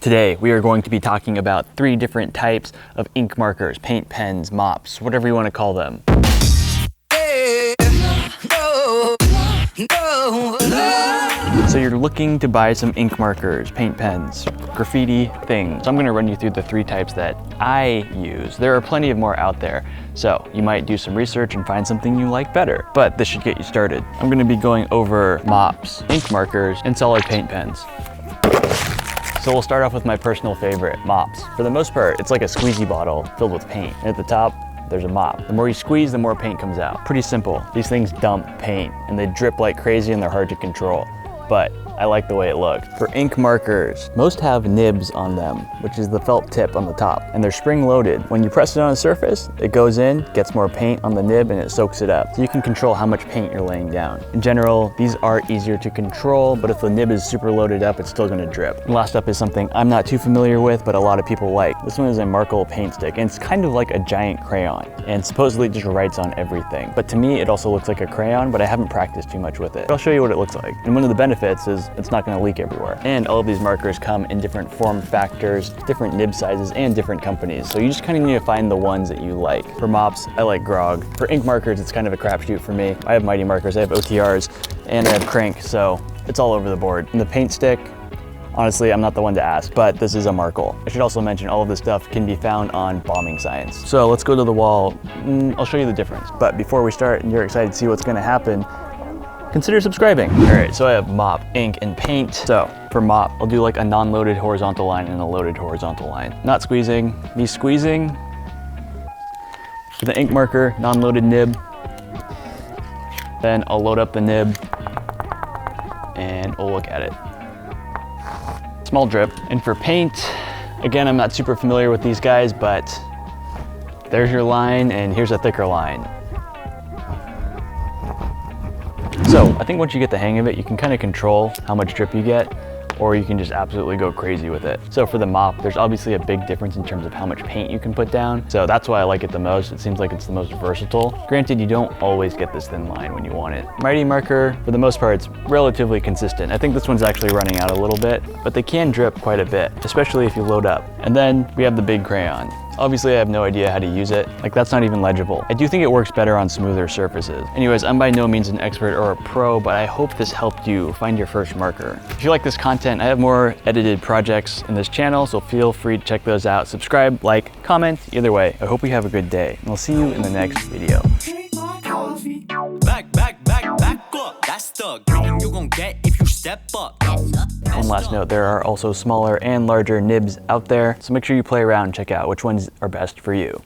Today, we are going to be talking about 3 different types of ink markers, paint pens, mops, whatever you want to call them. So you're looking to buy some ink markers, paint pens, graffiti things. So I'm going to run you through the 3 types that I use. There are plenty of more out there, so you might do some research and find something you like better, but this should get you started. I'm going to be going over mops, ink markers, and solid paint pens. So we'll start off with my personal favorite, mops. For the most part, it's like a squeezy bottle filled with paint. And at the top, there's a mop. The more you squeeze, the more paint comes out. Pretty simple. These things dump paint and they drip like crazy and they're hard to control. But I like the way it looks. For ink markers, most have nibs on them, which is the felt tip on the top, and they're spring loaded. When you press it on a surface, it goes in, gets more paint on the nib, and it soaks it up. So you can control how much paint you're laying down. In general, these are easier to control, but if the nib is super loaded up, it's still gonna drip. And last up is something I'm not too familiar with, but a lot of people like. This one is a Markle paint stick, and it's kind of like a giant crayon, and supposedly it just writes on everything. But to me, it also looks like a crayon, but I haven't practiced too much with it. But I'll show you what it looks like. And one of the benefits is it's not gonna leak everywhere. And all of these markers come in different form factors, different nib sizes, and different companies. So you just kind of need to find the ones that you like. For mops, I like Grog. For ink markers, it's kind of a crapshoot for me. I have Mighty markers, I have OTRs, and I have Crank, so it's all over the board. And the paint stick, honestly, I'm not the one to ask, but this is a Markle. I should also mention all of this stuff can be found on Bombing Science. So let's go to the wall. I'll show you the difference. But before we start and you're excited to see what's gonna happen, consider subscribing. All right, so I have mop, ink, and paint. So for mop, I'll do like a non-loaded horizontal line and a loaded horizontal line. Not squeezing, me squeezing. For the ink marker, non-loaded nib. Then I'll load up the nib and we'll look at it. Small drip. And for paint, again, I'm not super familiar with these guys, but there's your line and here's a thicker line. So I think once you get the hang of it, you can kind of control how much drip you get, or you can just absolutely go crazy with it. So for the mop, there's obviously a big difference in terms of how much paint you can put down. So that's why I like it the most. It seems like it's the most versatile. Granted, you don't always get this thin line when you want it. Mighty marker, for the most part, it's relatively consistent. I think this one's actually running out a little bit, but they can drip quite a bit, especially if you load up. And then we have the big crayon. Obviously, I have no idea how to use it. Like, that's not even legible. I do think it works better on smoother surfaces. Anyways, I'm by no means an expert or a pro, but I hope this helped you find your first marker. If you like this content, I have more edited projects in this channel, so feel free to check those out. Subscribe, like, comment, either way. I hope you have a good day, and I'll see you in the next video. Back up. That's the game you gon' get if you step up. One last note, there are also smaller and larger nibs out there, so make sure you play around and check out which ones are best for you.